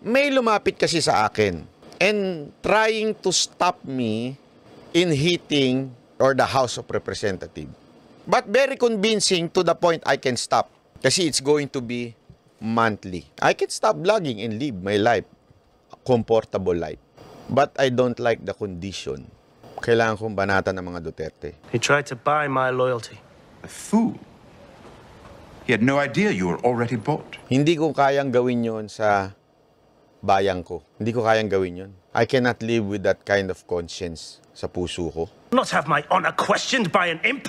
may lumapit kasi sa akin and trying to stop me in hitting or the House of Representatives. But very convincing to the point I can stop kasi it's going to be monthly. I can stop vlogging and live my life, a comfortable life. But I don't like the condition. Kailangan kong banatan ng mga Duterte. He tried to buy my loyalty. A fool. He had no idea you were already bought. Hindi ko kayang gawin yon sa bayan ko. Hindi ko kayang gawin yon. I cannot live with that kind of conscience sa puso ko. Not have my honor questioned by an imp.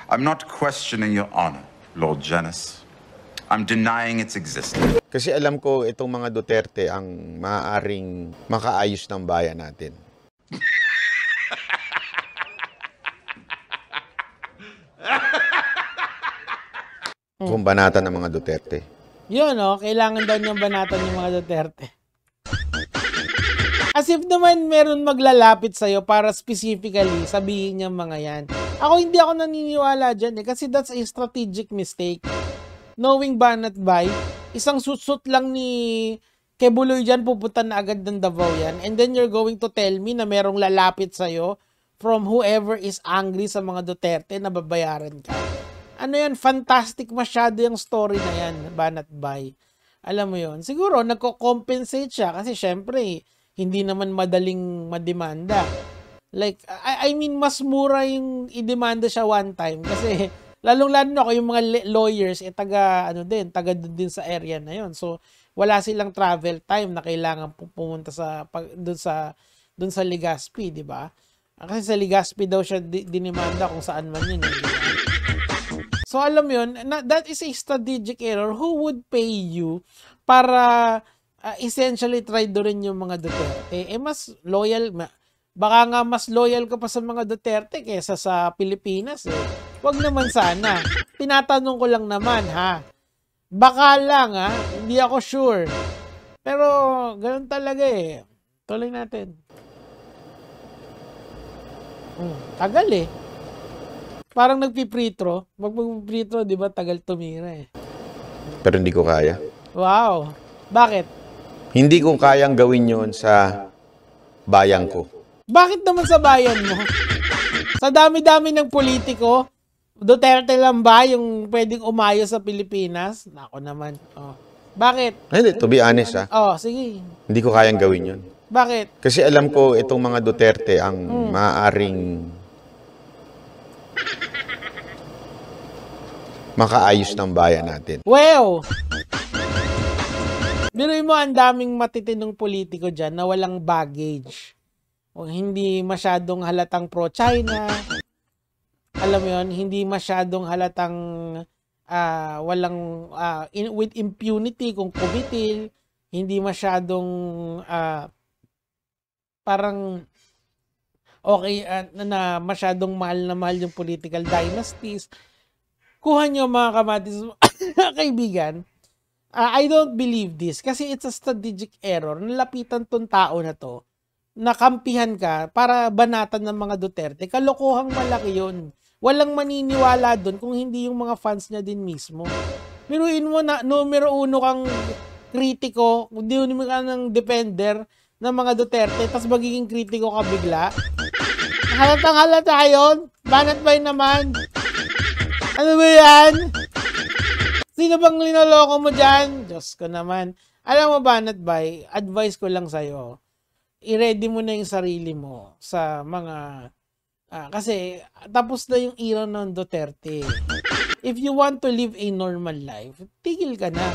I'm not questioning your honor, Lord Janus. I'm denying its existence. Kasi alam ko itong mga Duterte ang maaaring makaayos ng bayan natin. Kung banatan ng mga Duterte. Yun, no? Kailangan daw niyang banatan yung mga Duterte. As if naman meron maglalapit sa'yo para specifically sabihin niya mga yan. Hindi ako naniniwala dyan kasi that's a strategic mistake. Knowing Banat Bay, isang susut lang ni Kebuloy dyan, pupunta na agad ng Davao yan. And then you're going to tell me na merong lalapit sa'yo from whoever is angry sa mga Duterte na babayaran ka. Ano yan, fantastic masyado yung story na yan, Banat Bay. Alam mo yon, siguro nagko-compensate siya kasi syempre hindi naman madaling mademanda. Like, I mean, mas mura yung idemanda siya one time kasi lalong-lalo na ako yung mga lawyers, taga din sa area na yon. So, wala silang travel time na kailangan pumunta doon sa Legazpi, di ba? Kasi sa Legazpi daw siya dinimanda kung saan man yun. So, alam yun, that is a strategic error. Who would pay you para essentially try do rin yung mga Duterte? Mas loyal, baka nga mas loyal ka pa sa mga Duterte kaysa sa Pilipinas. Wag naman sana. Tinatanong ko lang naman, ha? Baka lang, ha? Hindi ako sure. Pero, ganun talaga eh. Tuloy natin. Tagal eh. Parang nagpipritro. Magpipritro, di ba, tagal tumira eh. Pero hindi ko kaya. Wow. Bakit? Hindi ko kayang gawin yon sa bayan ko. Bakit naman sa bayan mo? Sa dami-dami ng politiko, Duterte lang ba yung pwedeng umayo sa Pilipinas? Nako naman. Oh. Bakit? Hindi, to be honest ha. Sige. Hindi ko kayang gawin yon. Bakit? Kasi alam ko itong mga Duterte ang maaaring makaayos ng bayan natin. Wow! Biruin mo, ang daming matitinong politiko dyan na walang baggage. O hindi masyadong halatang pro-China. Alam mo yun, hindi masyadong halatang with impunity kung kubitil. Hindi masyadong parang okay na masyadong mahal na mahal yung political dynasties. Kuha nyo mga kamatis kaibigan. I don't believe this kasi it's a strategic error. Nalapitan tong tao na to, nakampihan ka para banatan ng mga Duterte. Kalokohang malaki yun. Walang maniniwala doon kung hindi yung mga fans niya din mismo. Biruin mo na numero 1 kang kritiko, hindi mo ka ng defender ng mga Duterte, tapos magiging kritiko ka bigla. Halatang halata yun. Banat Bay naman. Ano ba yan? Sino bang linoloko mo dyan? Diyos ko naman. Alam mo, Banat Bay, advice ko lang sa'yo, i-ready mo na yung sarili mo sa mga... kasi tapos na yung era ng Duterte. If you want to live a normal life, tigil ka na.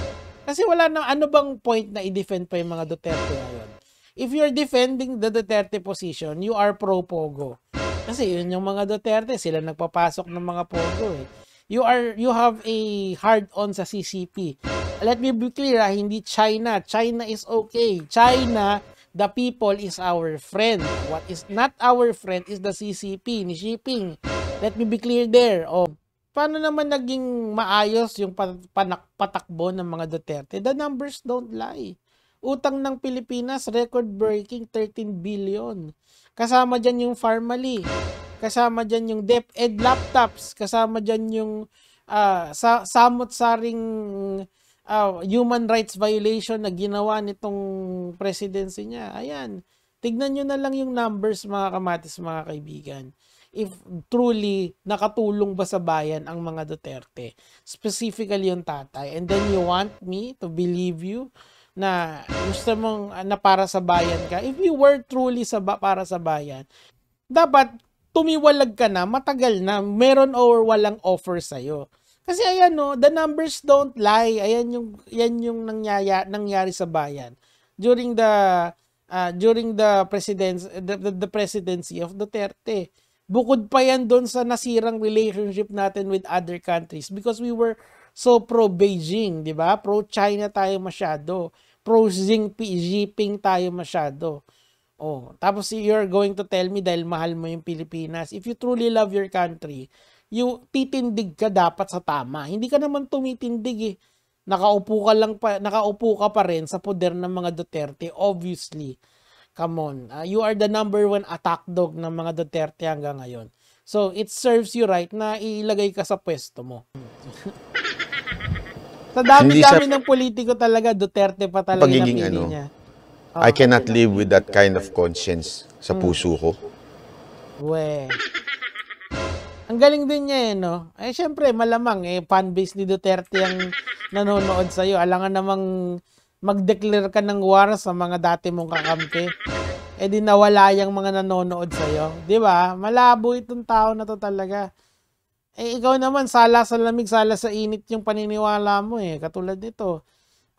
Kasi wala na, ano bang point na i-defend pa yung mga Duterte ngayon? If you're defending the Duterte position, you are pro-Pogo. Kasi yun yung mga Duterte, sila nagpapasok ng mga Pogo eh. You have a hard-on sa CCP. Let me be clear, hindi China. China is okay. China, the people is our friend. What is not our friend is the CCP ni Xi Jinping. Let me be clear there. Paano naman naging maayos yung patakbo ng mga Duterte? The numbers don't lie. Utang ng Pilipinas, record-breaking 13 billion. Kasama dyan yung Pharmally. Kasama dyan yung DepEd laptops. Kasama dyan yung samot-saring human rights violation na ginawa nitong presidency niya. Ayan, tignan nyo na lang yung numbers mga kamatis, mga kaibigan. If truly nakatulong ba sa bayan ang mga Duterte, specifically yung tatay, and then you want me to believe you na gusto mong na para sa bayan ka. If you were truly para sa bayan, dapat tumiwalag ka na, matagal na, meron or walang offer sa'yo. Kasi ayan no, the numbers don't lie. Yan yung nangyari sa bayan during the presidency of Duterte. Bukod pa yan doon sa nasirang relationship natin with other countries because we were so pro-Beijing, di ba? Pro-China tayo masyado. Pro-Xi Jinping tayo masyado. Oh, tapos you're going to tell me dahil mahal mo yung Pilipinas. If you truly love your country, titindig ka dapat sa tama. Hindi ka naman tumitindig eh. Nakaupo ka pa rin sa poder ng mga Duterte, obviously. Come on. You are the number 1 attack dog ng mga Duterte hanggang ngayon. So, it serves you right na ilagay ka sa pwesto mo. Sa dami-dami ng politiko talaga, Duterte pa talaga napili niya. I cannot live with that kind of conscience sa puso ko. Ang galing din niya no? Eh, syempre, malamang, fanbase ni Duterte ang nanonood sa'yo. Alangan namang mag-declare ka ng war sa mga dati mong kakampi. Eh, di nawala yung mga nanonood sa'yo. Di ba? Malabo itong tao na to talaga. Eh, ikaw naman, sala sa lamig, sala sa init yung paniniwala mo Katulad nito.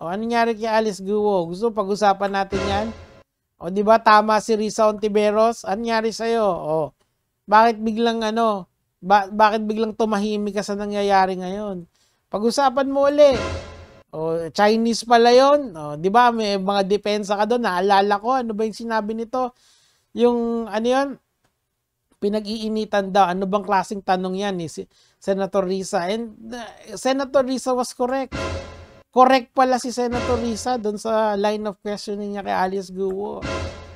O, ano nangyari kay Alice Guo? Gusto pag-usapan natin yan? O, di ba tama si Risa Ontiveros? Ano nangyari sa'yo? O, bakit biglang bakit biglang tumahimik ka sa nangyayari ngayon? Pag-usapan mo uli. O, Chinese pala yun. O, di ba may mga depensa ka doon. Naalala ko, ano ba yung sinabi nito? Yung, ano yun? Pinag-iinitan daw. Ano bang klaseng tanong yan si Senator Risa? And Senator Risa was correct. Correct pala si Senator Risa doon sa line of questioning niya kay Alice Guo.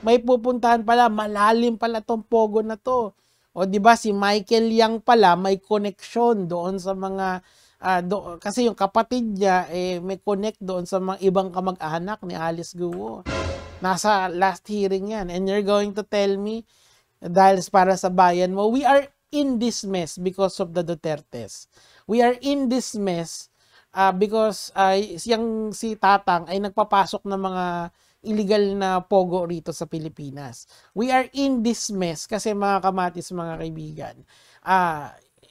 May pupuntahan pala, malalim pala tong pogo na to. O di ba si Michael Yang pala may connection doon sa mga kasi yung kapatid niya may connect doon sa mga ibang kamag-anak ni Alice Guo. Nasa last hearing yan. And you're going to tell me dahil para sa bayan mo, we are in this mess because of the Dutertes. We are in this mess because si Tatang ay nagpapasok ng mga illegal na pogo rito sa Pilipinas. We are in this mess kasi mga kamatis, mga kaibigan.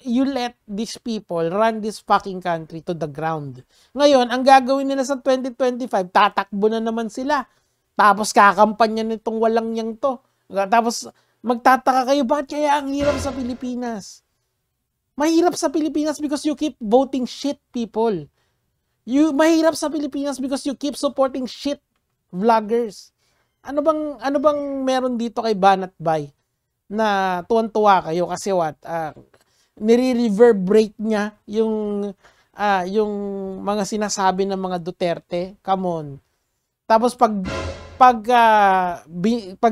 You let these people run this fucking country to the ground. Ngayon, ang gagawin nila sa 2025, tatakbo na naman sila. Tapos kakampanya nitong walang yang to. Tapos magtataka kayo, bakit kaya ang hirap sa Pilipinas? Mahirap sa Pilipinas because you keep voting shit people. Mahirap sa Pilipinas because you keep supporting shit vloggers. Ano bang meron dito kay Banat Bay na tuwan-tuwa kayo kasi nire-reverberate niya yung mga sinasabi ng mga Duterte. Come on. Tapos pag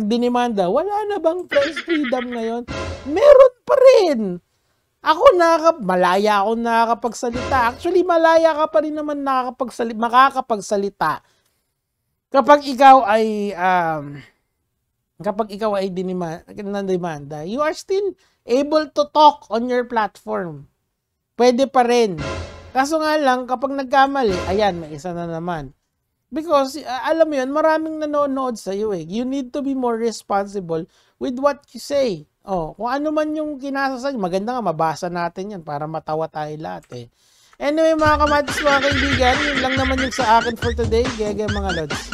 dinimanda, wala na bang press freedom ngayon? Meron pa rin. Malaya ako nakakapagsalita. Actually, malaya ka pa rin naman makakapagsalita. Kapag ikaw ay dinimanda, you are still able to talk on your platform. Pwede pa rin. Kaso nga lang, kapag nagkamali, ayan, may isa na naman. Because, alam mo yun, maraming nanonood sa'yo You need to be more responsible with what you say. Kung ano man yung kinasasay, maganda nga, mabasa natin yan para matawa tayo lahat Anyway, mga kamatis, mga kaibigan, yun lang naman yung sa akin for today. Gege mga lods.